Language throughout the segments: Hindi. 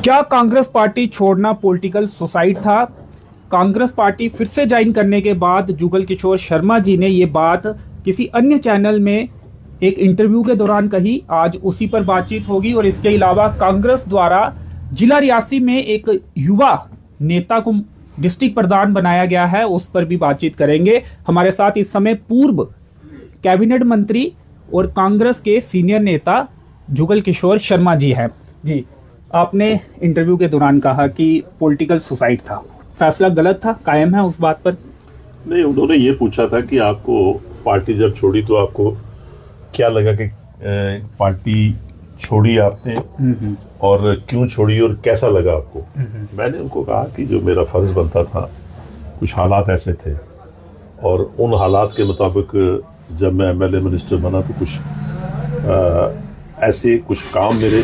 क्या कांग्रेस पार्टी छोड़ना पॉलिटिकल सुसाइड था? कांग्रेस पार्टी फिर से ज्वाइन करने के बाद जुगल किशोर शर्मा जी ने ये बात किसी अन्य चैनल में एक इंटरव्यू के दौरान कही। आज उसी पर बातचीत होगी और इसके अलावा कांग्रेस द्वारा जिला रियासी में एक युवा नेता को डिस्ट्रिक्ट प्रधान बनाया गया है, उस पर भी बातचीत करेंगे। हमारे साथ इस समय पूर्व कैबिनेट मंत्री और कांग्रेस के सीनियर नेता जुगल किशोर शर्मा जी हैं। जी, आपने इंटरव्यू के दौरान कहा कि पॉलिटिकल सुसाइड था, फैसला गलत था, कायम है उस बात पर? नहीं, उन्होंने ये पूछा था कि आपको पार्टी जब छोड़ी तो आपको क्या लगा कि पार्टी छोड़ी आपने और क्यों छोड़ी और कैसा लगा आपको। मैंने उनको कहा कि जो मेरा फर्ज बनता था, कुछ हालात ऐसे थे और उन हालात के मुताबिक जब मैं एमएलए मिनिस्टर बना तो कुछ ऐसे कुछ काम मेरे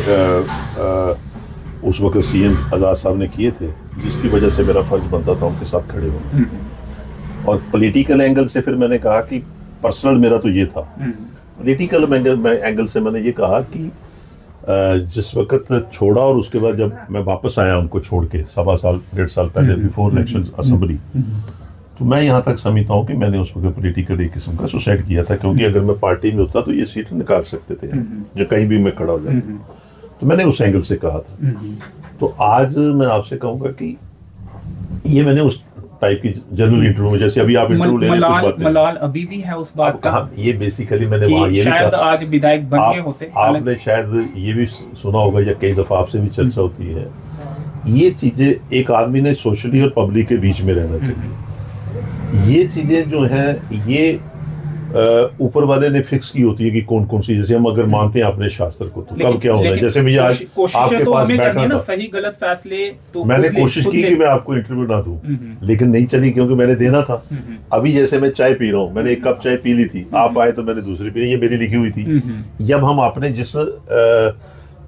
उस वक्त सीएम आज़ाद साहब ने किए थे जिसकी वजह से मेरा फर्ज बनता था उनके साथ खड़े होना। और पॉलिटिकल एंगल से फिर मैंने कहा कि पर्सनल मेरा तो ये था, पॉलिटिकल एंगल से मैंने ये कहा कि जिस वक्त छोड़ा और उसके बाद जब मैं वापस आया उनको छोड़ के 1.5 साल पहले बिफोर इलेक्शन असेंबली, तो मैं यहाँ तक समझता हूँ कि मैंने उस वक्त पॉलिटिकल एक किस्म का सुसाइड किया था, क्योंकि अगर मैं पार्टी में होता तो ये सीट निकाल सकते थे जो कहीं भी मैं खड़ा हो जाता। तो मैंने उस एंगल से कहा था। तो आज मैं आपसे कहूँगा कि ये मैंने उस टाइप की जनरल इंटरव्यू में, जैसे अभी आप इंटरव्यू ले रहे हैं, मलाल अभी भी है उस बात का। ये बेसिकली मैंने वहाँ ये भी कहा, आज विधायक बन गए होते। आपने शायद ये भी सुना होगा या कई दफा आपसे भी चर्चा होती है, ये चीजें एक आदमी ने सोशली और पब्लिक के बीच में रहना चाहिए। ये चीजें जो है ये ऊपर वाले ने फिक्स की होती है कि कौन कौन सी, जैसे हम अगर मानते हैं अपने शास्त्र को तो कब क्या होना है। जैसे मुझे आज आपके पास बैठना था, सही गलत फैसले तो मैंने कोशिश की कि मैं आपको इंटरव्यू ना दूं, लेकिन नहीं चली क्योंकि मैंने देना था। अभी जैसे मैं चाय पी रहा हूँ, मैंने 1 कप चाय पी ली थी, आप आए तो मैंने दूसरी पी ली, ये मेरी लिखी हुई थी। जब हम अपने जिस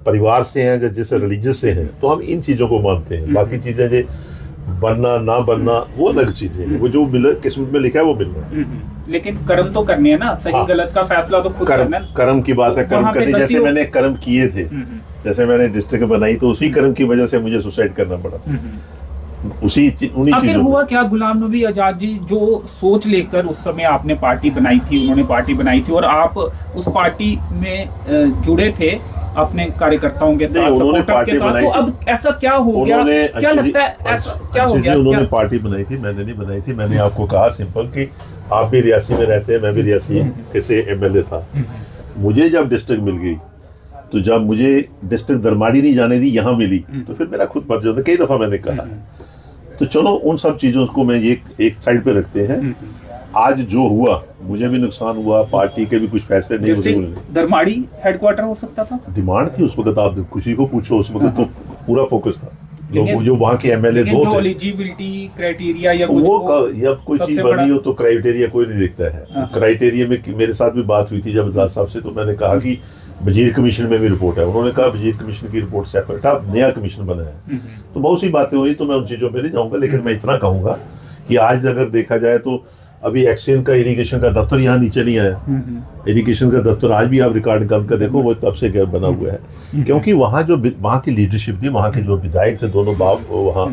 परिवार से हैं या जिस रिलीजियस से हैं तो हम इन चीजों को मानते हैं। बाकी चीजें जो बनना ना बनना वो अलग चीज है, वो जो किस्मत में लिखा है वो मिलना। लेकिन कर्म तो करने है ना, सही गलत का फैसला तो खुद करना है। कर्म की बात है, कर्म करने जैसे मैंने कर्म किए थे, जैसे मैंने डिस्ट्रिक्ट बनाई तो उसी कर्म की वजह से मुझे सुसाइड करना पड़ा। उन्हीं चीजों हुआ क्या गुलाम नबी आजाद जी, जो सोच लेकर उस समय आपने पार्टी बनाई थी, उन्होंने पार्टी बनाई थी और आप उस पार्टी में जुड़े थे अपने कार्यकर्ताओं के साथ, सपोर्टर्स के साथ, तो अब ऐसा क्या हो गया? क्या लगता है ऐसा क्या हो गया? उन्होंने पार्टी बनाई थी, मैंने नहीं बनाई थी। मैंने आपको कहा सिंपल कि आप भी रियासी में रहते हैं, मैं भी रियासी कैसे एमएलए था। मुझे जब डिस्ट्रिक्ट मिल गई तो जब मुझे डिस्ट्रिक्ट दरमाड़ी नहीं जाने दी, यहाँ मिली, तो फिर मेरा खुद मर्जी होता। कई दफा मैंने कहा तो चलो उन सब चीजों को मैं ये एक साइड पे रखते हैं। आज जो हुआ, मुझे भी नुकसान हुआ, पार्टी के भी कुछ फैसले नहीं हुए। दरमाड़ी हेडक्वार्टर हो सकता था, डिमांड थी उस वक्त। आप खुशी को पूछो, उस वक्त तो पूरा फोकस था। लोग जो वहाँ के एमएलए दो थे, एलिजिबिलिटी क्राइटेरिया या वो जब कोई चीज बनी हो तो क्राइटेरिया कोई नहीं देखता है। क्राइटेरिया में मेरे साथ भी बात हुई थी जब आजाद साहब से, तो मैंने कहा कि वजीर कमीशन में भी रिपोर्ट है। उन्होंने कहा वजीर कमीशन की रिपोर्ट सेपरेट, आप नया कमीशन बना है। तो बहुत सी बातें हुई, तो मैं उन चीजों पे नहीं जाऊंगा, लेकिन मैं इतना कहूंगा कि आज अगर देखा जाए तो अभी एक्सचेंज का इरिगेशन का दफ्तर यहाँ नीचे नहीं आया। इरिगेशन का दफ्तर आज भी आप रिकॉर्ड निकाल कर देखो, वो तब से बना हुआ है, क्योंकि वहाँ जो वहाँ की लीडरशिप थी, वहाँ के जो विधायक थे, दोनों बाप वहाँ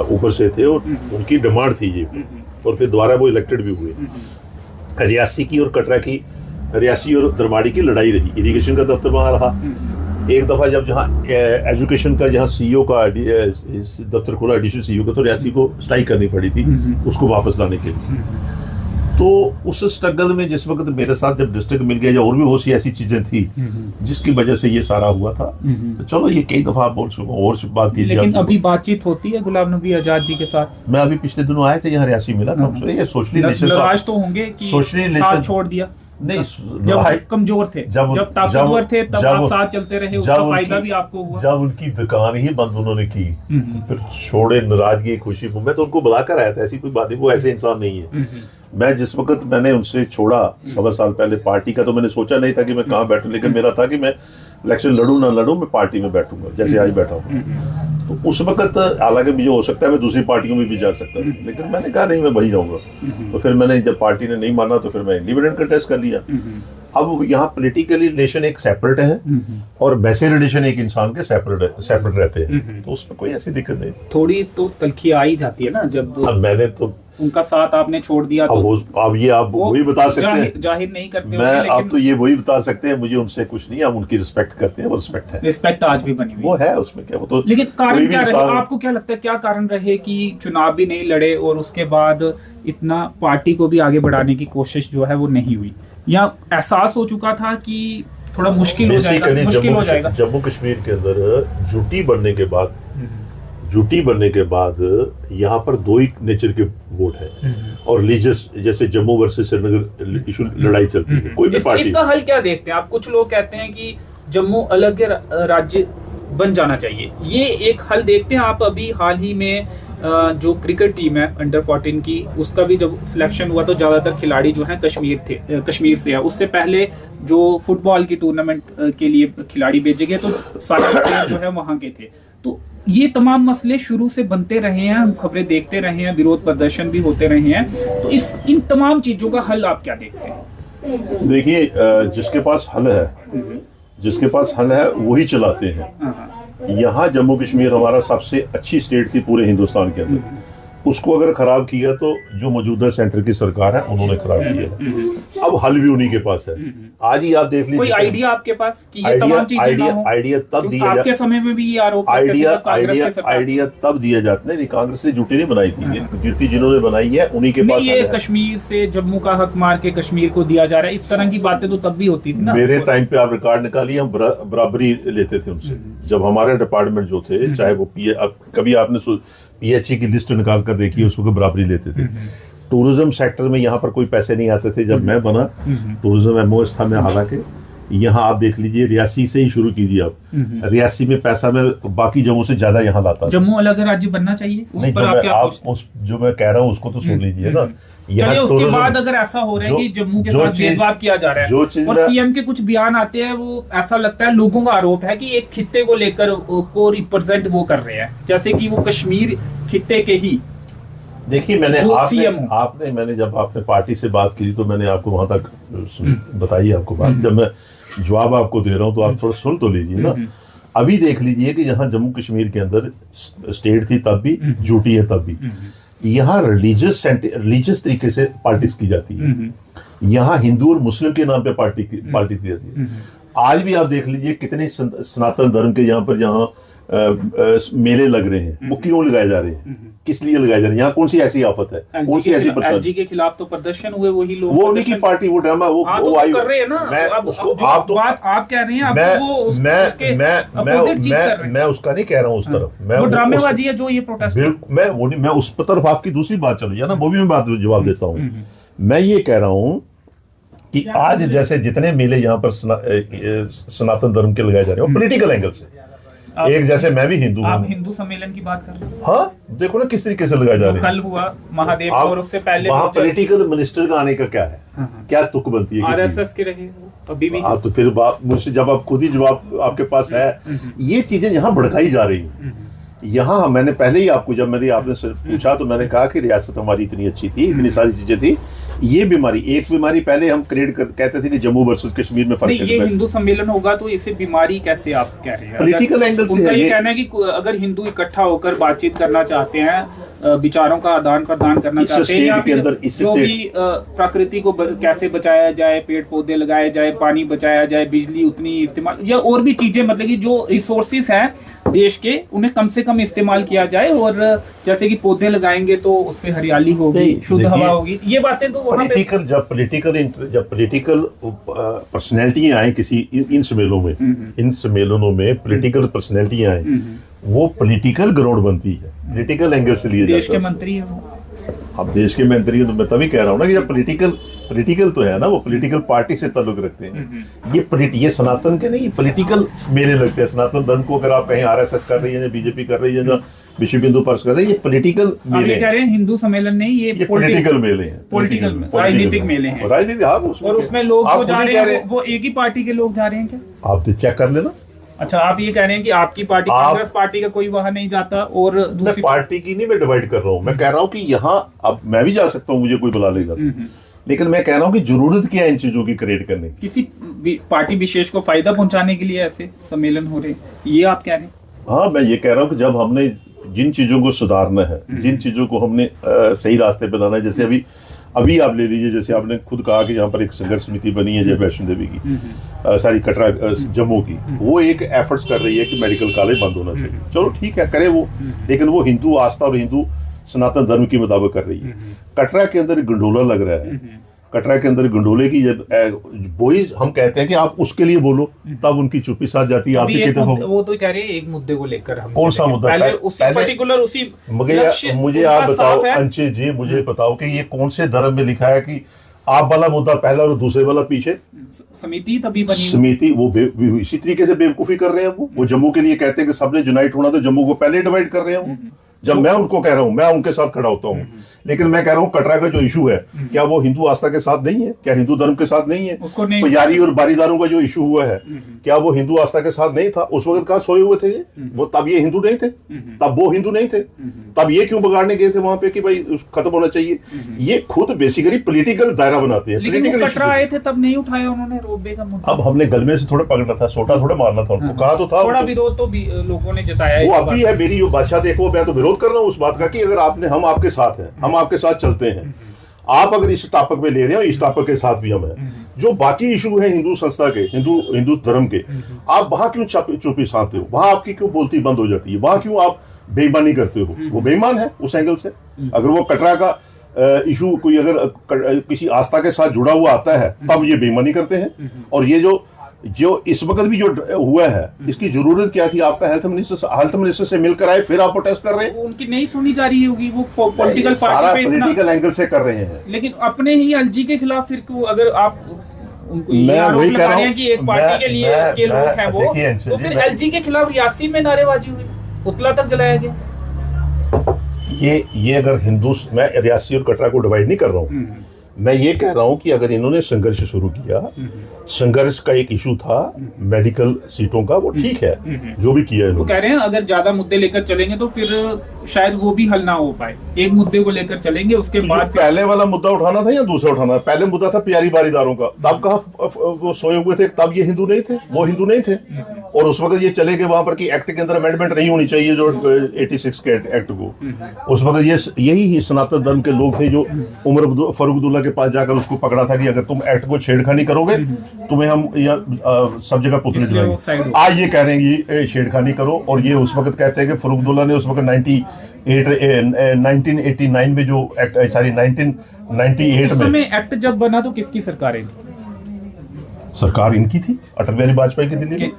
ऊपर से थे और उनकी डिमांड थी ये, और फिर दोबारा वो इलेक्टेड भी हुए। रियासी की और कटरा की, रियासी और दरमाड़ी की लड़ाई रही, इरिगेशन का दफ्तर वहाँ रहा। एक दफा जब जहाँ एजुकेशन का जहाँ सीईओ का दफ्तर खोला, एडिशनल सीईओ का, तो रियासी को स्ट्राइक करनी पड़ी थी उसको वापस लाने के लिए। तो उस स्ट्रगल में जिस वक्त मेरे साथ जब डिस्ट्रिक्ट मिल गया, या और भी बहुत सी ऐसी चीजें थी जिसकी वजह से ये सारा हुआ था। तो चलो ये कई दफा आप और बात कीजिए। लेकिन अभी बातचीत होती है गुलाम नबी आजाद जी के साथ? मैं अभी पिछले दिनों आए थे यहाँ, रियासी मिला था हमसे। सोशली नाराज तो होंगे कि साथ छोड़ दिया? नहीं, जब कमजोर थे, जब ताकतवर थे, तब आप साथ चलते रहे, उसका फायदा भी आपको हुआ। जब उनकी दुकान ही बंद उन्होंने की, फिर छोड़े, नाराजगी, खुशी, मैं तो उनको बुलाकर आया था, ऐसी कोई बात नहीं, वो ऐसे इंसान नहीं है। मैं जिस वक्त मैंने उनसे छोड़ा 1.25 साल पहले पार्टी का, तो मैंने सोचा नहीं था कि मैं कहाँ बैठूं, लेकिन मेरा था कि मैं इलेक्शन लड़ूं ना लड़ूं, मैं पार्टी में बैठूंगा, जैसे आज बैठा हूँ। तो उस वक्त हालांकि मुझे हो सकता है मैं दूसरी पार्टियों में भी जा सकता था, लेकिन मैंने कहा नहीं, मैं वही जाऊंगा। तो फिर मैंने जब पार्टी ने नहीं माना तो फिर मैं इंडिपेंडेंट का टेस्ट कर लिया। अब यहाँ पॉलिटिकली रिलेशन एक सेपरेट है और वैसे रिलेशन एक इंसान के सेपरेट रहते हैं, तो उसमें कोई ऐसी दिक्कत नहीं। थोड़ी तो तलखी आ ही जाती है ना जब अब मैंने तो उनका साथ आपने छोड़ दिया, तो अब ये आप वही बता सकते हैं, जाहिर नहीं करते मैं अब तो ये वही बता सकते हैं, मुझे उनसे कुछ नहीं, हम उनकी रिस्पेक्ट करते हैं, वो रिस्पेक्ट है, रिस्पेक्ट आज भी बनी हुई वो है, उसमें क्या, वो तो। लेकिन कारण क्या रहे, इंसान- आपको क्या लगता है क्या कारण रहे कि चुनाव भी नहीं लड़े और उसके बाद इतना पार्टी को भी आगे बढ़ाने की कोशिश जो है वो नहीं हुई, या एहसास हो चुका था कि थोड़ा मुश्किल हो जाएगा? जम्मू कश्मीर के अंदर जुटी बनने के बाद यहाँ पर दो ही नेचर के वोट है और रिलीजियस, जैसे जम्मू वर्सेस श्रीनगर इशू लड़ाई चलती है, कोई भी पार्टी। इसका हल क्या देखते हैं आप? कुछ लोग कहते हैं कि जम्मू अलग राज्य बन जाना चाहिए, ये एक हल देखते हैं आप? अभी हाल ही में जो क्रिकेट टीम है अंडर 14 की, उसका भी जब सिलेक्शन हुआ तो ज्यादातर खिलाड़ी जो हैं कश्मीर से है। उससे पहले जो फुटबॉल की टूर्नामेंट के लिए खिलाड़ी भेजे गए तो सारे प्लेयर जो है वहां के थे। तो ये तमाम मसले शुरू से बनते रहे हैं, हम खबरें देखते रहे हैं, विरोध प्रदर्शन भी होते रहे हैं, तो इन तमाम चीजों का हल आप क्या देखते हैं? देखिए, जिसके पास हल है वही चलाते हैं। यहाँ जम्मू कश्मीर हमारा सबसे अच्छी स्टेट थी पूरे हिंदुस्तान के अंदर, उसको अगर खराब किया तो जो मौजूदा सेंटर की सरकार है उन्होंने खराब किया है। अब हल भी उन्हीं के पास है। आज ही आप देख लीजिए, कोई आइडिया आपके पास कि ये तमाम चीजें ना हो? आइडिया तब दिया जाता, आपके समय में भी ये आरोप आइडिया तब दिया जाता नहीं, कांग्रेस ने जुटी नहीं बनाई थी, जिन्होंने बनाई है उन्हीं के पास। ये कश्मीर से जम्मू का हक मार के कश्मीर को दिया जा रहा है, इस तरह की बातें तो तब भी होती थी ना। मेरे टाइम पे आप रिकॉर्ड निकालिए, हम बराबरी लेते थे उनसे। जब हमारे डिपार्टमेंट जो थे, चाहे वो कभी आपने PHE की लिस्ट निकाल कर देखी, उसको बराबरी लेते थे। टूरिज्म सेक्टर में यहाँ पर कोई पैसे नहीं आते थे जब मैं बना, टूरिज्म MOS था मैं, हालांकि यहाँ आप देख लीजिए, रियासी से ही शुरू कीजिए आप, रियासी में पैसा मैं बाकी जम्मू से ज्यादा यहाँ लाता। जम्मू अलग राज्य बनना चाहिए? नहीं, जो मैं कह रहा हूँ उसको तो सुन लीजिए ना। चलिए, उसके बाद अगर ऐसा हो रहा है कि जम्मू के साथ भेदभाव किया जा रहा है और CM के कुछ बयान आते हैं, वो ऐसा लगता है, लोगों का आरोप है कि एक खित्ते को लेकर को रिप्रेजेंट वो कर रहे हैं, जैसे कि वो कश्मीर खित्ते के ही। देखिए, मैंने जब आपने पार्टी से बात की तो मैंने आपको वहां तक बताई आपको बात। जब मैं जवाब आपको दे रहा हूं तो आप थोड़ा सुन तो लीजिए ना। अभी देख लीजिए कि यहाँ जम्मू कश्मीर के अंदर स्टेट थी तब भी, जुटी है तब भी, यहाँ रिलीजियस तरीके से पॉलिटिक्स की जाती है। यहाँ हिंदू और मुस्लिम के नाम पे पार्टी की जाती है। आज भी आप देख लीजिए कितने सनातन धर्म के जहाँ मेले लग रहे हैं, वो क्यों लगाए जा रहे हैं, किस लिए लगाए जा रहे हैं? यहाँ कौन सी ऐसी आफत है, कौन सी ऐसी परेशानी? LG के खिलाफ तो प्रदर्शन हुए, वही लोग, वो उन्हीं की पार्टी, वो ड्रामा, वो कर रहे हैं ना। आप कह रहे हैं, मैं उसका नहीं कह रहा हूँ उस तरफ, वो ड्रामेबाजी है जो ये प्रोटेस्ट। मैं उस तरफ आपकी दूसरी बात चल रही है ना, वो भी मैं बात जवाब देता हूँ। मैं ये कह रहा हूँ कि आज जैसे जितने मेले यहाँ पर सनातन धर्म के लगाए जा रहे हैं, पॉलिटिकल एंगल से, एक जैसे मैं भी हिंदू हूँ। आप हिंदू सम्मेलन की बात कर रहे हैं? हाँ, देखो ना किस तरीके से लगाए जा रहे हैं। कल हुआ महादेव, और उससे पहले वहाँ पॉलिटिकल मिनिस्टर का आने का क्या है? क्या तुक बनती है? RSS के रहे अभी भी। तो फिर मुझसे जब आप खुद ही जवाब आपके पास है, ये चीजें यहाँ भड़काई जा रही हैं। यहाँ मैंने पहले ही आपको, जब आपने पूछा तो मैंने कहा कि रियासत हमारी इतनी अच्छी थी, इतनी सारी चीजें थी। ये बीमारी, एक बीमारी पहले हम कहते थे कि जम्मू वर्सेस कश्मीर में फर्क है। ये हिंदू सम्मेलन होगा तो इसे बीमारी कैसे आप कह रहे हैं? पॉलिटिकल एंगल से ये कहना है कि अगर हिंदू इकट्ठा होकर बातचीत करना चाहते हैं, विचारों का आदान प्रदान करना चाहते हैं, या फिर जो भी प्रकृति को कैसे बचाया जाए, पेड़ पौधे लगाए जाए, पानी बचाया जाए, बिजली उतनी इस्तेमाल, या और भी चीजें, मतलब कि जो रिसोर्सेस हैं देश के, उन्हें कम से कम इस्तेमाल किया जाए, और जैसे कि पौधे लगाएंगे तो उससे हरियाली होगी, शुद्ध हवा होगी, ये बातें तो जब पॉलिटिकल पर्सनैलिटियां आए किसी इन सम्मेलनों में पॉलिटिकल पर्सनैलिटियां आए, वो पॉलिटिकल ग्राउंड बनती है, पॉलिटिकल एंगल से लिए देश के मंत्री है वो। अब देश के मंत्री हैं तो मैं तभी कह रहा हूँ ना कि जब पॉलिटिकल तो है ना, वो पॉलिटिकल पार्टी से ताल्लुक रखते हैं। ये सनातन के नहीं, पॉलिटिकल मेले लगते हैं। सनातन धर्म को अगर आप कहीं RSS कर रही है, बीजेपी कर रही है, जो विश्व हिंदू परिषद कर रही है, ये पॉलिटिकल मेले कह रहे हैं। हिंदू सम्मेलन नहीं, ये पॉलिटिकल मेले हैं, पॉलिटिकल राजनीतिक मेले हैं। राजनीतिक, और उसमें लोग जो जा रहे हैं वो एक ही पार्टी के लोग जा रहे हैं क्या? आप चेक कर लेना। अच्छा, आप ये कह रहे हैं कि आपकी पार्टी, कांग्रेस पार्टी का कोई वहां नहीं जाता, और दूसरी पार्टी की नहीं मैं डिवाइड कर रहा हूँ। मैं कह रहा हूँ कि यहाँ अब मैं भी जा सकता हूँ, मुझे कोई बुला लेगा। लेकिन मैं कह रहा हूँ कि जरूरत क्या है इन चीजों की क्रिएट करने की। किसी पार्टी विशेष को फायदा पहुंचाने के लिए ऐसे सम्मेलन हो रहे हैं, ये आप कह रहे हैं? हाँ, मैं ये कह रहा हूँ कि जब हमने जिन चीजों को सुधारना है, जिन चीजों को हमने सही रास्ते पे लाना है, जैसे अभी आप ले लीजिए, जैसे आपने खुद कहा कि यहाँ पर एक संघर्ष समिति बनी है जय वैष्णो देवी की, सारी कटरा जम्मू की, वो एक एफर्ट्स कर रही है कि मेडिकल कॉलेज बंद होना चाहिए। चलो ठीक है, करे वो, लेकिन वो हिंदू आस्था और हिंदू सनातन धर्म के मुताबिक कर रही है। कटरा के अंदर गंडोला लग रहा है, कटरा के अंदर गंडोले की जब वही हम कहते हैं कि आप उसके लिए बोलो, तब उनकी चुप्पी साथ जाती है। आप वो तो कह रहे हैं एक मुद्दे को लेकर हम कौन सा मुद्दा पहले उसी पर्टिकुलर उसी मुझे आप बताओ अंशे जी, मुझे बताओ कि ये कौन से धर्म में लिखा है कि आप वाला मुद्दा पहला और दूसरे वाला पीछे? समिति तभी बनी, समिति वो इसी तरीके से बेवकूफी कर रहे हैं। वो जम्मू के लिए कहते हैं कि सबने यूनाइट होना, तो जम्मू को पहले डिवाइड कर रहे हैं वो। जब मैं उनको कह रहा हूं, मैं उनके साथ खड़ा होता हूं, लेकिन मैं कह रहा हूं कटरा का जो इशू है, क्या वो हिंदू आस्था के साथ नहीं है? क्या हिंदू धर्म के साथ नहीं है? पुजारी और बारीदारों का जो इशू हुआ है, क्या वो हिंदू आस्था के साथ नहीं था? उस वक्त कहाँ सोए हुए थे ये? वो तब ये हिंदू नहीं थे, तब वो हिंदू नहीं थे, तब ये क्यों बगाड़ने गए थे वहां पे कि भाई खत्म होना चाहिए? ये खुद बेसिकली पॉलिटिकल दायरा बनाते हैं। लेकिन कटरा आए थे तब नहीं उठाया उन्होंने रोपवे का मुद्दा। अब हमने गलमे से थोड़ा पकड़ना था, सोटा थोड़ा मारना था उनको, कहा तो था। थोड़ा विरोध तो लोगों ने जताया। वो अभी है मेरी जो बादशाह देखो, मैं तो विरोध कर रहा हूँ उस बात का कि अगर हम आपके साथ हैं, हम आपके साथ चलते हैं। आप अगर इस टॉपिक पे ले रहे हो, इस टॉपिक के साथ भी हम हैं। जो बाकी इशू है हिंदू संस्था के, हिंदू धर्म के, आप वहां क्यों चुप्पी साधते हो? वहां आपकी क्यों बोलती बंद हो जाती है? वहां क्यों आप बेईमानी करते हो? वो बेईमान है उस एंगल से। अगर वो कटरा का इशू कोई अगर किसी आस्था के साथ जुड़ा हुआ आता है, तब ये बेईमानी करते हैं। और ये जो इस वक्त भी जो हुआ है, इसकी जरूरत क्या थी? आपका हेल्थ मिनिस्टर से मिलकर आए, फिर आप प्रोटेस्ट कर रहे हैं। उनकी नहीं सुनी जा रही होगी, वो पॉलिटिकल पार्टी पे पॉलिटिकल एंगल से कर रहे हैं। लेकिन अपने ही एलजी के खिलाफ फिर क्यों, अगर आप उनको मैं वही कह रहा हूं कि एक पार्टी के लिए के लोग हैं वो, तो फिर एलजी के खिलाफ रियासी में नारेबाजी हुई, पुतला तक जलाया गया। ये अगर हिंदू, मैं रियासी और कटरा को डिवाइड नहीं कर रहा हूँ, मैं ये कह रहा हूं कि अगर इन्होंने संघर्ष शुरू किया, संघर्ष का एक इशू था मेडिकल सीटों का, वो ठीक है जो भी किया वो कह रहे हैं अगर ज्यादा मुद्दे लेकर चलेंगे तो फिर शायद वो भी हल ना हो पाए। एक मुद्दे को लेकर चलेंगे, उसके बाद पहले वाला मुद्दा उठाना था या दूसरा उठाना? पहले मुद्दा था प्यारी बारीदारों का, तब कहा वो सोए हुए थे, तब ये हिंदू नहीं थे, वो हिंदू नहीं थे। और उस वक्त ये चले गए वहां पर कि एक्ट के अंदर अमेंडमेंट नहीं होनी चाहिए, जो 86 के एक्ट को। उस वक्त यही सनातन धर्म के लोग थे जो उमर फारूक अब्दुल्ला के पास जाकर उसको पकड़ा था कि अगर तुम एक्ट को छेड़खानी करोगे, तुम्हें हम सब जगग पुतले जलाएंगे। आज ये कह रहे हैं कि छेड़खानी करो, और ये उस वक्त कहते हैं कि फारूक अब्दुल्ला ने उस वक्त 1989 में जो एक्ट, सॉरी 1998 में एक्ट जब बना तो किसकी सरकारें थी? सरकार इनकी थी, अटल बिहारी वाजपेयी की दिल्ली में,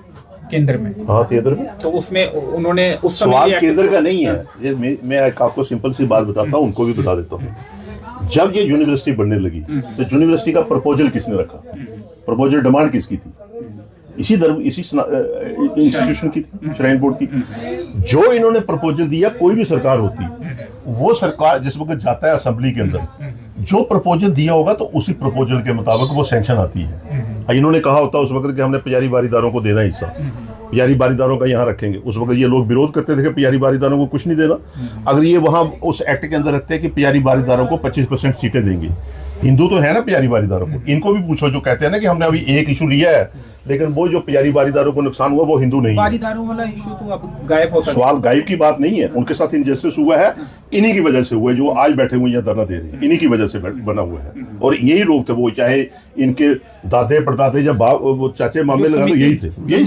केंद्र में। हाँ, केंद्र में। तो उसमें उन्होंने उस सवाल केंद्र का नहीं है, ये मैं आपको सिंपल सी बात बताता हूँ, उनको भी बता देता हूँ। जब ये यूनिवर्सिटी बनने लगी तो यूनिवर्सिटी का प्रपोजल किसने रखा? प्रपोजल डिमांड किसकी थी? इसी इंस्टीट्यूशन की थी, श्राइन बोर्ड की। जो इन्होंने प्रपोजल दिया, कोई भी सरकार होती, वो सरकार जिस वक्त जाता है असेंबली के अंदर, जो प्रपोजल दिया होगा तो उसी प्रपोजल के मुताबिक वो सैंक्शन आती है। इन्होंने कहा होता उस वक्त कि हमने पुजारी बारीदारों को देना हिस्सा, पुजारी बारीदारों का यहाँ रखेंगे। उस वक्त ये लोग विरोध करते थे कि पुजारी बारीदारों को कुछ नहीं देना। अगर ये वहां उस एक्ट के अंदर रखते हैं कि पुजारी बारीदारों को 25% सीटें देंगे, हिंदू तो है ना पुजारी बारीदारों को, इनको भी पूछो जो कहते हैं ना कि हमने अभी एक इशू लिया है, लेकिन वो जो पुजारी बारीदारों को नुकसान हुआ वो हिंदू नहीं है। बारीदारों वाला इशू तो अब गायब होता है। सवाल गायब की बात नहीं है, उनके साथ इनजस्टिस हुआ है, इन्हीं की वजह से हुआ है, जो आज बैठे हुए यहाँ धरना दे रहे हैं, इन्हीं की वजह से बना हुआ है। और यही लोग थे, वो चाहे इनके दादे परदादे जब वो चाचे मामे लगा लो, यही थे। यही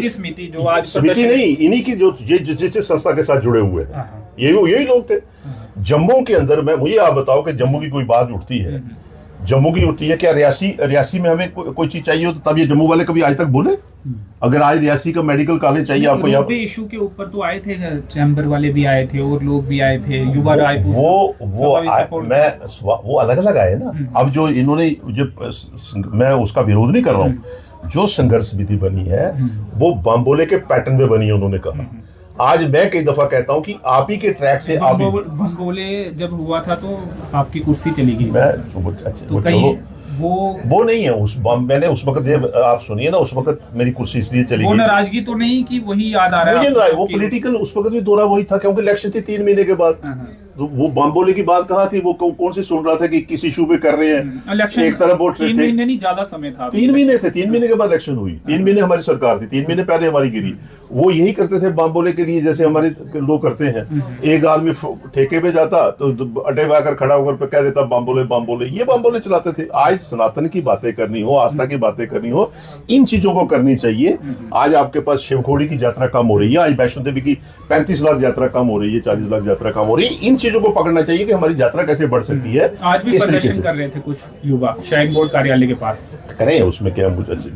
समिति जो आज समिति नहीं, इन्हीं की जो जिस संस्था के साथ जुड़े हुए हैं, यही लोग थे। जम्मू के अंदर मुझे आप बताओ कि जम्मू की कोई बात उठती है, जम्मू की उठती है, क्या रियासी में हमें कोई चीज चाहिए हो तो तब ये जम्मू वाले कभी आज तक बोले? अगर आज रियासी का मेडिकल कॉलेज चाहिए आपको, यहाँ पे इशू के ऊपर तो आए थे, चैम्बर वाले भी आए थे और लोग भी आए थे, युवा रायपुर, वो अलग अलग आए ना। अब जो इन्होंने मैं उसका विरोध नहीं कर रहा हूँ, जो संघर्ष समिति बनी है वो बम्बोले के पैटर्न पे बनी है। उन्होंने कहा, आज मैं कई दफा कहता हूं कि आप ही के ट्रैक से आप बम्बोले जब हुआ था तो आपकी कुर्सी चली गई। वो नहीं है मैंने उस वक्त, आप सुनिए ना, उस वक्त मेरी कुर्सी इसलिए चली गई। वो नाराजगी तो नहीं कि वही याद आ रहा है वो पॉलिटिकल उस वक्त भी दौरा वही था, क्योंकि इलेक्शन थी 3 महीने के बाद। तो वो बम बोले की बात कहाँ थी? वो कौन सी सुन रहा था कि किस इशू पे कर रहे हैं? इलेक्शन एक तरफ वो 3 महीने नहीं, ज्यादा समय था, 3 महीने थे, 3 महीने के बाद इलेक्शन हुई, 3 महीने हमारी सरकार थी, 3 महीने पहले हमारी गिरी। वो यही करते थे बम बोले के लिए, जैसे हमारे लोग करते हैं। एक आदमी ठेके पे जाता तो अड्डे में आकर खड़ा होकर कह देता बम बोले, ये बम बोले चलाते थे। आज सनातन की बातें करनी हो, आस्था की बातें करनी हो, इन चीजों को करनी चाहिए। आज आपके पास शिवखोड़ी की यात्रा कम हो रही है, आज वैष्णो देवी की 35 लाख यात्रा कम हो रही है, 40 लाख यात्रा कम हो रही है। इन चीजों को पकड़ना चाहिए कि हमारी यात्रा कैसे बढ़ सकती है। आज भी प्रदर्शन कर रहे थे कुछ युवा श्राइन बोर्ड कार्यालय के पास। करें, उसमें क्या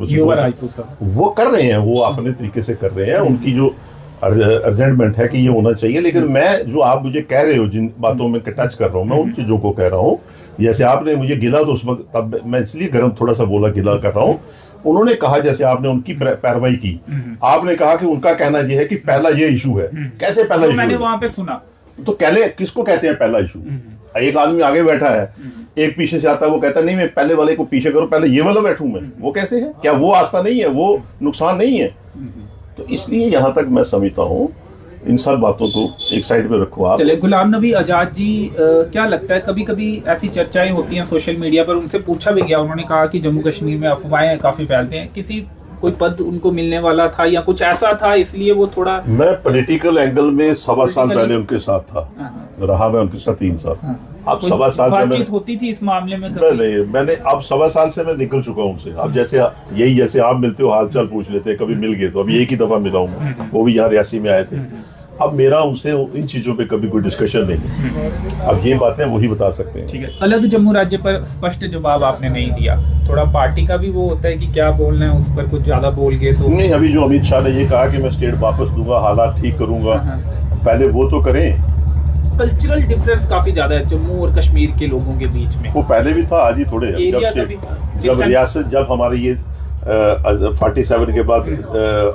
युवा राजपूत वो कर रहे हैं, वो अपने तरीके से कर रहे हैं। उनकी जो अर्जेंटमेंट है कि ये होना चाहिए, लेकिन मैं जो आप मुझे कह रहे हो, जिन बातों में टच कर रहा हूँ, मैं उन चीजों को कह रहा हूँ। जैसे आपने मुझे गिला, तो उस वक्त तब मैं इसलिए गर्म थोड़ा सा बोला, गिला कर रहा हूँ। उन्होंने कहा, जैसे आपने उनकी पैरवाई की, आपने कहा कि उनका कहना यह है कि पहला ये इशू है। कैसे पहला इशू? मैंने वहां पे सुना तो कहले किसको कहते हैं पहला इशू? एक आदमी आगे बैठा है, एक पीछे से आता है, वो कहता है नहीं मैं पहले वाले को पीछे करो, पहले ये वाला बैठूं मैं। वो कैसे है? क्या वो आस्था नहीं है? वो नुकसान नहीं है? तो इसलिए यहां तक मैं समझता हूं, इन सब बातों को एक साइड पे रखो आप। चले, गुलाम नबी आजाद जी, क्या लगता है, कभी कभी ऐसी चर्चाएं होती हैं सोशल मीडिया पर, उनसे पूछा भी गया, उन्होंने कहा कि जम्मू कश्मीर में अफवाहें काफी फैलते हैं, किसी कोई पद उनको मिलने वाला था या कुछ ऐसा था, इसलिए वो थोड़ा। मैं पॉलिटिकल एंगल में 1.25 साल पहले उनके साथ था, रहा मैं उनके साथ 3 साल। अब 1.25 साल बातचीत होती थी इस मामले में? नहीं, मैंने अब 1.25 साल से मैं निकल चुका हूँ उनसे। अब जैसे यही, जैसे आप मिलते हो, हालचाल पूछ लेते हैं, कभी मिल गए, तो अब एक ही दफा मिला हूँ, वो भी यहाँ रियासी में आए थे। अब मेरा उनसे इन चीजों पे कभी कोई डिस्कशन नहीं। अब ये बातें वही बता सकते हैं। ठीक है, अलग जम्मू राज्य पर स्पष्ट जवाब आपने नहीं दिया। थोड़ा पार्टी का भी वो होता है कि क्या बोलना है, उस पर कुछ ज्यादा बोल गए तो नहीं। अभी जो अमित शाह ने ये कहा कि मैं स्टेट वापस दूंगा, हालात ठीक करूंगा, पहले वो तो करें। कल्चरल डिफरेंस काफी ज्यादा है जम्मू और कश्मीर के लोगों के बीच में। वो पहले भी था, आज ही थोड़े। जब रियासत, जब हमारी ये 47 के बाद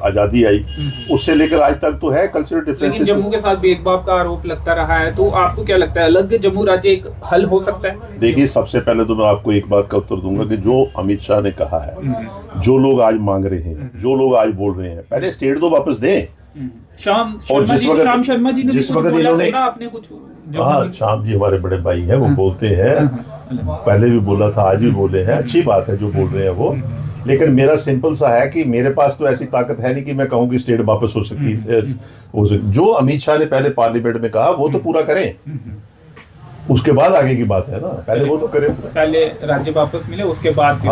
आजादी आई, उससे लेकर आज तक तो है कल्चरल डिफरेंस। लेकिन जम्मू के साथ भेदभाव का आरोप लगता रहा है, तो आपको क्या लगता है अलग जम्मू राज्य एक हल हो सकता है? देखिए, सबसे पहले तो मैं आपको एक बात का उत्तर दूंगा कि जो अमित शाह ने कहा है, जो लोग आज मांग रहे हैं, जो लोग आज बोल रहे हैं, पहले स्टेट तो वापस दें। श्याम शर्मा जी ने जिस वक्त इन्होंने, आपने कुछ, हाँ, श्याम जी हमारे बड़े भाई हैं, वो बोलते हैं, पहले भी बोला था, आज भी बोले हैं, अच्छी बात है जो बोल रहे हैं वो। लेकिन मेरा सिंपल सा है कि मेरे पास तो ऐसी ताकत है नहीं कि मैं कहूँ कि स्टेट वापस हो सकती है। जो अमित शाह ने पहले पार्लियामेंट में कहा, वो तो पूरा करें, उसके बाद आगे की बात है ना। पहले वो तो करें, पहले राज्य वापस मिले, उसके बाद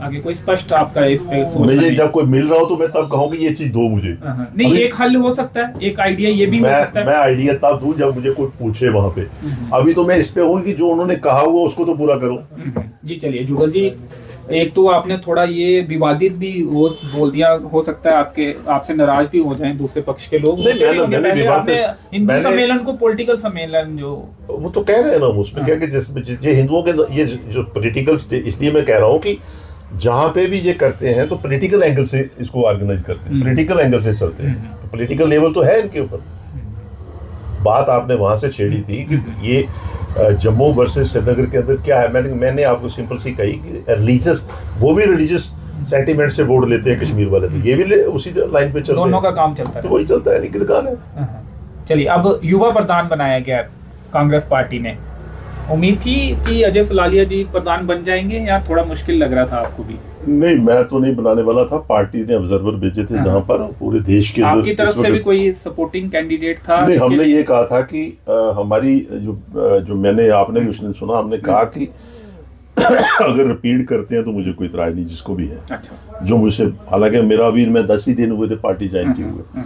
आगे कोई स्पष्ट आपका इस पे मुझे जब कोई मिल रहा हो तो मैं तब कहूँ कि ये चीज दो मुझे। नहीं, एक हल हो सकता है, एक आइडिया ये भी हो सकता है। मैं आइडिया तब दूं जब मुझे कोई पूछे वहां पे। अभी तो मैं इस पे हूँ कि जो उन्होंने कहा हुआ उसको तो पूरा करूँ। जी चलिए जुगल जी, एक तो आपने थोड़ा ये विवादित भी वो बोल दिया, हो सकता है आपसे नाराज भी हो जाएं दूसरे पक्ष के लोग। हिंदू सम्मेलन को पॉलिटिकल सम्मेलन, जो वो तो कह रहे हैं ना उसमें क्या, कि जिसमें हिंदुओं के ये जो पॉलिटिकल, इसलिए मैं कह रहा हूँ कि जहां पे भी ये करते हैं तो पॉलिटिकल एंगल से इसको ऑर्गेनाइज करते हैं, पॉलिटिकल एंगल से चलते हैं। तो पॉलिटिकल लेवल तो है इनके ऊपर। बात आपने वहां से छेड़ी थी कि ये जम्मू वर्सेस श्रीनगर के अंदर क्या है। मैंने आपको सिंपल सी कही कि रिलीजियस, वो भी रिलीजियस सेंटीमेंट से वोट लेते हैं कश्मीर वाले, तो ये भी उसी लाइन पे चलते हैं, दोनों का काम चलता है, तो वही चलता है, नहीं की दुकान है। चलिए, अब युवा प्रधान बनाया गया कांग्रेस पार्टी ने, उम्मीद थी कि अजय सलालिया जी प्रधान बन जाएंगे या थोड़ा मुश्किल लग रहा था आपको भी? नहीं, मैं तो नहीं बनाने वाला था, पार्टी ने ऑब्जर्वर भेजे थे जहां पर पूरे देश के अंदर। आपकी तरफ से भी कोई सपोर्टिंग कैंडिडेट था? नहीं, हमने ये कहा था कि हमारी जो मैंने, आपने भी उसने सुना, हमने कहा कि अगर रिपीट करते हैं तो मुझे कोई इतराज नहीं, जिसको भी है। अच्छा। जो मुझसे, हालांकि मेरा भी, मैं 10 ही दिन हुए थे पार्टी ज्वाइन किए हुए।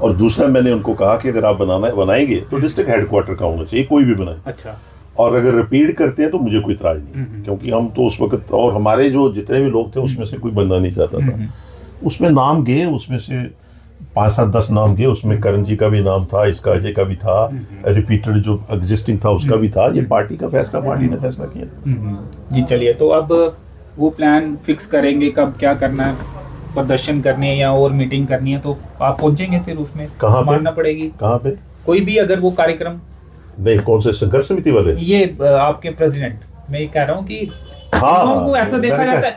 और दूसरा मैंने उनको कहा कि अगर आप बनाएंगे तो डिस्ट्रिक्ट हेडक्वार्टर का होना चाहिए, कोई भी बनाए। अच्छा। और अगर रिपीट करते हैं तो मुझे कोई इतराज नहीं, क्योंकि हम तो उस वक्त, और हमारे जो जितने भी लोग थे उसमें से कोई बनना नहीं चाहता था। उसमें नाम गए, उसमें से 5-7-10 नाम गए, उसमें करण जी का भी नाम था, इसका अजय का भी था, रिपीटेड जो एग्जिस्टिंग था उसका भी था। ये पार्टी का फैसला, पार्टी ने फैसला किया। जी चलिए, तो अब वो प्लान फिक्स करेंगे कब क्या करना है, प्रदर्शन करने है या और मीटिंग करनी है, तो आप पहुंचेंगे फिर उसमें? कहाँ मानना पड़ेगी। कहाँ पे? कोई भी अगर वो कार्यक्रम, नहीं, कौन से संघर्ष समिति वाले? ये आपके प्रेसिडेंट, मैं ये कह रहा हूँ कि युवाओं को ऐसा देखा जाता है,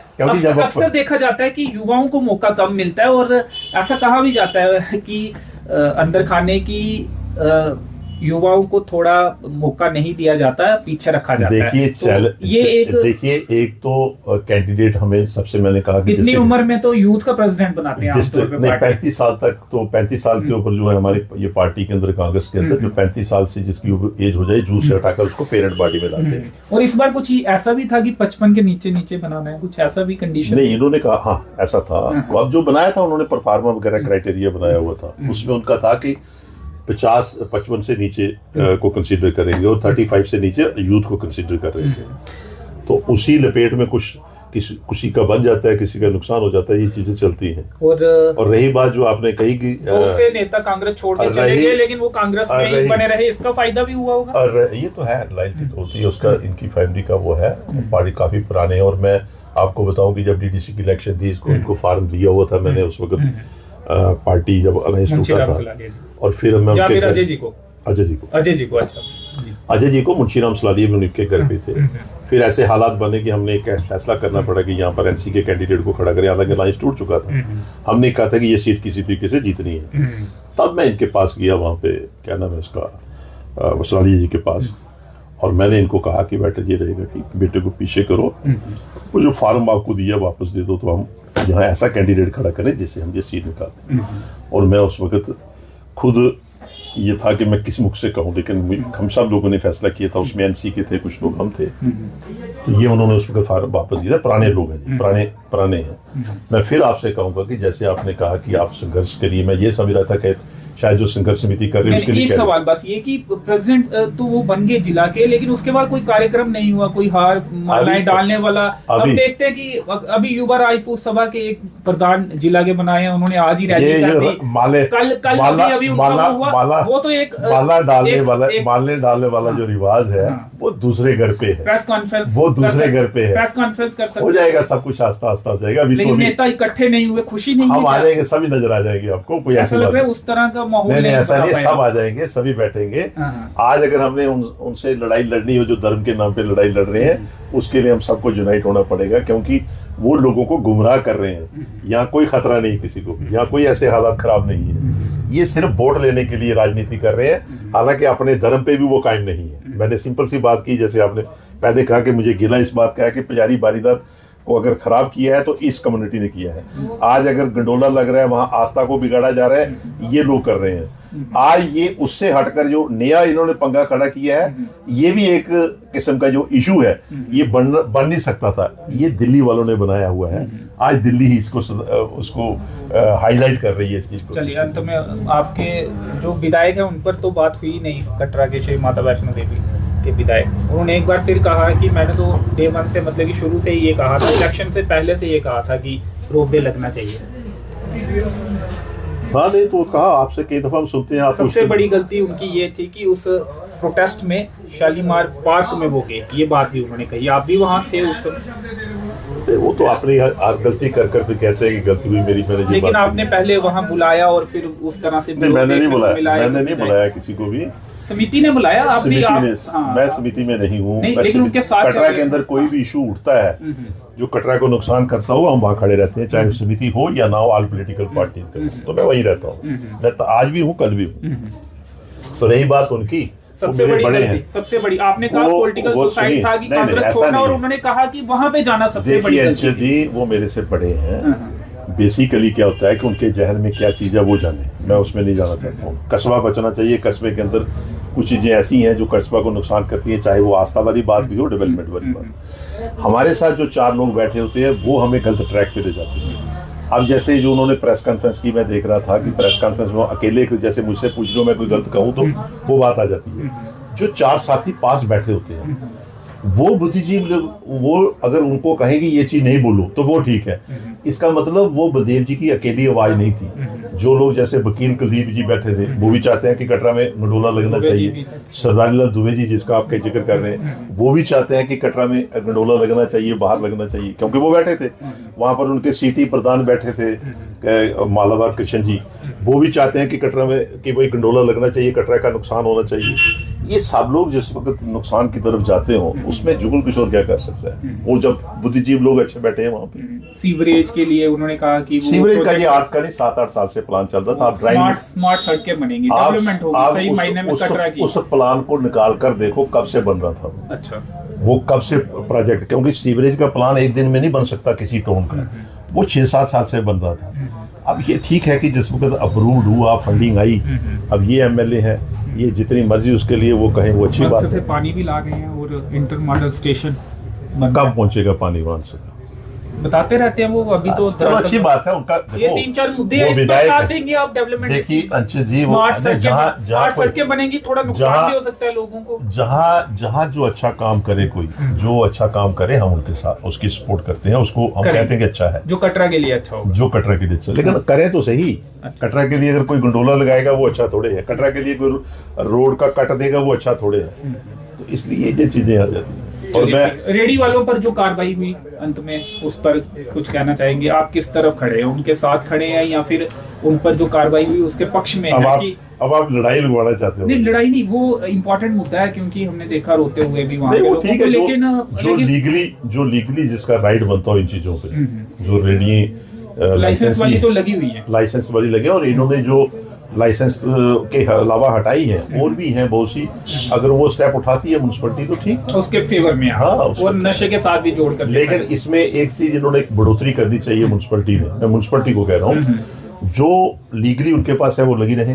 अक्सर देखा जाता है कि युवाओं को मौका कम मिलता है, और ऐसा कहा भी जाता है कि अंदर खाने की युवाओं को थोड़ा मौका नहीं दिया जाता, पीछे रखा जाता है। देखिए एक तो कैंडिडेट हमें सबसे, मैंने कहा कि इतनी उम्र में तो यूथ का प्रेसिडेंट बनाते हैं आमतौर पे। 35 साल तक, तो 35 साल के ऊपर जो है हमारे ये पार्टी के अंदर, कांग्रेस के अंदर, जो 35 साल से जिसकी एज हो जाए, जूस से हटाकर उसको पेरेंट पार्टी में लाते हैं। और इस बार कुछ ऐसा भी था कि 55 के नीचे नीचे बनाना है, कुछ ऐसा भी कंडीशन? नहीं, इन्होंने कहा, हाँ ऐसा था। अब जो बनाया था उन्होंने परफार्मा वगैरह क्राइटेरिया बनाया हुआ था, उसमें उनका था कि 55 से नीचे को कंसीडर करेंगे और 35 से नीचे यूथ को कंसीडर कर रहे थे। तो उसी लपेट में किसी का बन जाता है, किसी का नुकसान हो जाता है, ये चीजें चलती हैं। और रही बात जो आपने कही कि से नेता कांग्रेस छोड़ के चले गए, लेकिन वो कांग्रेस में ही बने रहे, इसका फायदा भी हुआ होगा? और ये तो है, लॉयल्टी तो होती है उसका, इनकी फैमिली का वो है, पार्टी काफी पुराने हैं। और मैं आपको बताऊं कि जब डीडीसी की इलेक्शन थी, इनको फॉर्म दिया हुआ था मैंने उस वक्त, पार्टी जब अलायंस टूटा था, और फिर मैं अजय जी को अच्छा अजय जी को मुंशीराम सलालिया में उनके घर पे थे। फिर ऐसे हालात बने कि हमने एक फैसला करना पड़ा कि यहाँ पर एनसी के कैंडिडेट को खड़ा करें, हालांकि अलायंस टूट चुका था। हमने कहा था कि ये सीट किसी तरीके से जीतनी है। तब मैं इनके पास गया, वहाँ पे क्या नाम है उसका, सलालिया जी के पास, और मैंने इनको कहा कि बेटा ये रहेगा कि बेटे को पीछे करो, वो जो फार्म आपको दिया वापस दे दो, तो हम यहाँ ऐसा कैंडिडेट खड़ा करें जिससे हम ये सीट निकालें। और मैं उस वक्त खुद, ये था कि मैं किस मुख से कहूँ, लेकिन हम सब लोगों ने फैसला किया था, उसमें एनसी के थे, कुछ लोग हम थे, तो ये उन्होंने उस वक्त फार्म वापस दिया। पुराने लोग हैं, पुराने हैं। मैं फिर आपसे कहूँगा कि जैसे आपने कहा कि आप संघर्ष करिए, मैं ये समझ रहा था कि शायद जो संघर्ष समिति कर रही है उसके लिए। एक सवाल बस ये कि प्रेसिडेंट तो वो बन गए जिला के, लेकिन उसके बाद कोई कार्यक्रम नहीं हुआ, कोई हार मालाएं डालने वाला। अब देखते हैं कि अभी युवा राजपूत सभा के एक प्रधान जिला के बनाए हैं, उन्होंने आज ही रैली कर दी। कल अभी उनका हुआ, वो तो एक मालने डालने वाला जो रिवाज है, वो दूसरे घर पे है, प्रेस कॉन्फ्रेंस, वो दूसरे घर पे है, प्रेस कॉन्फ्रेंस कर सकते हो जाएगा, सब कुछ आस्ता आस्ता हो जाएगा। अभी लेकिन नेता इकट्ठे नहीं हुए, खुशी नहीं, हम आ जाएंगे, सभी नजर आ जाएंगे आपको, कोई ऐसा लग रहा है उस तरह का माहौल नहीं, ऐसा नहीं, सब आ जाएंगे, सभी बैठेंगे। आज अगर हमने उनसे लड़ाई लड़नी हो, जो धर्म के नाम पे लड़ाई लड़ रहे हैं, उसके लिए हम सबको यूनाइट होना पड़ेगा, क्योंकि वो लोगों को गुमराह कर रहे हैं। यहाँ कोई खतरा नहीं किसी को, यहाँ कोई ऐसे हालात खराब नहीं है। ये सिर्फ वोट लेने के लिए राजनीति कर रहे हैं, हालांकि अपने धर्म पे भी वो कायम नहीं है। मैंने सिंपल सी बात की, जैसे आपने पहले कहा कि मुझे गिला इस बात का है कि पुजारी बारीदार को अगर खराब किया है तो इस कम्युनिटी ने किया है। आज अगर गंडोला लग रहा है, वहां आस्था को बिगाड़ा जा रहा है, ये लोग कर रहे हैं। आज ये उससे हटकर जो नया इन्होंने पंगा खड़ा किया है, ये भी एक किस्म का जो इशू है, ये बन नहीं सकता था, ये दिल्ली वालों ने बनाया हुआ है। आज दिल्ली ही उसको हाईलाइट कर रही है इस चीज को। चलिए, अंत में आपके जो विधायक है उन पर तो बात हुई नहीं, कटरा के श्री माता वैष्णो देवी के विधायक, उन्होंने एक बार फिर कहा कि मैंने तो डे 1 से, मतलब कि शुरू से ही ये कहा था, इलेक्शन से पहले से ये कहा था कि रोपवे लगना चाहिए। हाँ, नहीं तो कहा, आपसे कई दफा हम सुनते हैं। आप सबसे बड़ी गलती उनकी ये थी कि उस प्रोटेस्ट में शालीमार पार्क में वो गए, ये बात भी उन्होंने कही, आप भी वहाँ थे उस समय। वो तो आपने गलती कर फिर कहते हैं कि गलती हुई मेरी, मैंने लेकिन आपने पहले वहाँ बुलाया और फिर उस तरह से मैंने नहीं बुलाया किसी को भी, समिति ने बुलाया। मैं समिति में नहीं हूँ, लेकिन उनके साथ कटरा के अंदर कोई भी इशू उठता है जो कटरा को नुकसान करता हो, हम वहाँ खड़े रहते हैं, चाहे समिति हो या ना हो, ऑल पॉलिटिकल पार्टीज का, तो मैं वहीं रहता हूँ। मैं तो आज भी हूँ, कल भी हूँ। तो रही बात उनकी, सबसे बड़ी आपने कहा पॉलिटिकल सुसाइड था कि कांग्रेस छोड़ना, और उन्होंने कहा कि वहां पे जाना सबसे बड़ी गलती जी। वो मेरे से बड़े हैं। बेसिकली क्या होता है कि उनके जहन में क्या चीज है वो जाने, मैं उसमें नहीं जाना चाहता हूँ। कस्बा बचना चाहिए, कस्बे के अंदर कुछ चीजें ऐसी हैं जो कस्बा को नुकसान करती हैं, चाहे वो आस्था वाली बात भी हो, डेवलपमेंट वाली बात। हमारे साथ जो 4 लोग बैठे होते हैं, वो हमें गलत ट्रैक पे ले जाते हैं। अब जैसे जो उन्होंने प्रेस कॉन्फ्रेंस की, मैं देख रहा था कि प्रेस कॉन्फ्रेंस में अकेले जैसे मुझसे पूछ लो, मैं कोई गलत कहूँ तो वो बात आ जाती है। जो 4 साथी पास बैठे होते हैं, वो बुद्धिजीवी लोग, वो अगर उनको कहें कि ये चीज नहीं बोलो तो वो ठीक है, इसका मतलब वो बलदेव जी की अकेली आवाज नहीं थी। जो लोग जैसे वकील कुलदीप जी बैठे थे, वो भी चाहते हैं कि कटरा में गंडोला लगना चाहिए। सरदारी लाल दुबे जी, जिसका आप जिक्र कर रहे हैं, वो भी चाहते हैं कि कटरा में गंडोला लगना चाहिए, बाहर लगना चाहिए, क्योंकि वो बैठे थे वहां पर। उनके सिटी प्रधान बैठे थे मालावार कृष्ण जी, वो भी चाहते हैं कि कटरा में कि भाई गंडोला लगना चाहिए, कटरा का नुकसान होना चाहिए। ये सब लोग जिस वक्त नुकसान की तरफ जाते हो उसमें जुगल किशोर क्या कर सकता है? वो जब बुद्धिजीवी लोग अच्छे बैठे हैं वहाँ पे। सीवरेज के लिए उन्होंने कहा कि सीवरेज का ये आज का नहीं 7-8 साल से प्लान चल रहा था। आप स्मार्ट सड़कें बनेंगी, डेवलपमेंट होगी, सही मायने में कटरा की उस प्लान को निकाल कर देखो कब से बन रहा था। अच्छा, वो कब से प्रोजेक्ट, क्योंकि सीवरेज का प्लान एक दिन में नहीं बन सकता किसी टाउन का, वो 6-7 साल से बन रहा था। अब ये ठीक है कि जिस वक्त अप्रूव्ड हुआ, फंडिंग आई, अब ये एमएलए है, ये जितनी मर्जी उसके लिए वो कहें वो अच्छी बात है। पानी भी ला रहे हैं और इंटर मॉडल स्टेशन कब पहुंचेगा पानी वहां से बताते रहते हैं वो। अभी तो चलो अच्छी बात है उनका, ये 3-4 मुद्दे हैं, इस पर साथ देंगे आप डेवलपमेंट। देखिए अंशु जी, वो जहाँ सड़कें बनेंगी थोड़ा नुकसान भी हो सकता है लोगों को। जहाँ जो अच्छा काम करे, कोई जो अच्छा काम करे हम उनके साथ उसकी सपोर्ट करते हैं, उसको हम कहते हैं कि अच्छा है, जो कटरा के लिए अच्छा होगा, जो कटरा के लिए अच्छा, लेकिन करें तो सही। कटरा के लिए अगर कोई गंडोला लगाएगा वो अच्छा थोड़े है, कटरा के लिए कोई रोड का कट देगा वो अच्छा थोड़े है। तो इसलिए ये चीजें आ जाती है। और मैं रेडी वालों पर जो कार्रवाई हुई अंत में, उस पर कुछ कहना चाहेंगे? आप किस तरफ खड़े हैं, उनके साथ खड़े हैं या फिर उन पर जो कार्रवाई हुई उसके पक्ष में? अब आप लड़ाई लगवाना चाहते हो? नहीं, लड़ाई नहीं, वो इम्पोर्टेंट मुद्दा है क्योंकि हमने देखा रोते हुए भी वहाँ पे ठीक है, लेकिन जो लीगली जिसका राइट बनता हो इन चीजों पे, जो रेडी लाइसेंस वाली तो लगी हुई है, लाइसेंस वाली लगे, और इन्होंने जो लाइसेंस के अलावा हटाई है और भी हैं बहुत सी, अगर वो स्टेप उठाती है म्युनिसिपैलिटी तो ठीक, उसके फेवर में। हाँ, और नशे के साथ भी जोड़कर। लेकिन इसमें एक चीज इन्होंने एक बढ़ोतरी करनी चाहिए म्युनिसिपैलिटी में, मैं म्युनिसिपैलिटी को कह रहा हूँ, जो लीगली उनके पास है वो लगी रहे,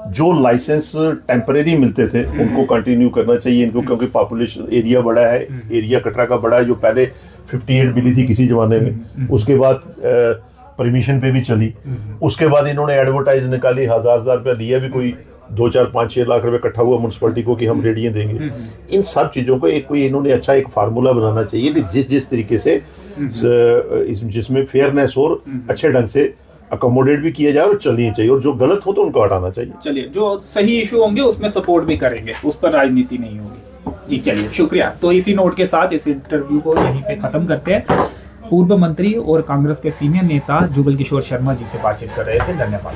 जो लाइसेंस टेम्परेरी मिलते थे उनको कंटिन्यू करना चाहिए इनको, क्योंकि पॉपुलेशन एरिया बड़ा है, एरिया कटरा का बड़ा है, जो पहले 58 मिली थी किसी जमाने में, उसके बाद परमिशन पे भी चली, उसके बाद इन्होंने एडवर्टाइज निकाली, 1000 रुपया लिया, भी कोई 2-4-5-6 लाख रुपए इकट्ठा हुआ म्युनिसिपैलिटी को कि हम रेडियां देंगे। इन सब चीजों को एक कोई इन्होंने अच्छा एक फार्मूला बनाना चाहिए कि जिस तरीके से जिसमें फेयरनेस और अच्छे ढंग से अकोमोडेट भी किया जाए और चलनी चाहिए, और जो गलत हो तो उनको हटाना चाहिए। चलिए, जो सही इशू होंगे उसमें सपोर्ट भी करेंगे, उस पर राजनीति नहीं होगी। जी चलिए, शुक्रिया। तो इसी नोट के साथ इस इंटरव्यू को यहीं पे खत्म करते हैं। पूर्व मंत्री और कांग्रेस के सीनियर नेता जुगल किशोर शर्मा जी से बातचीत कर रहे थे। धन्यवाद।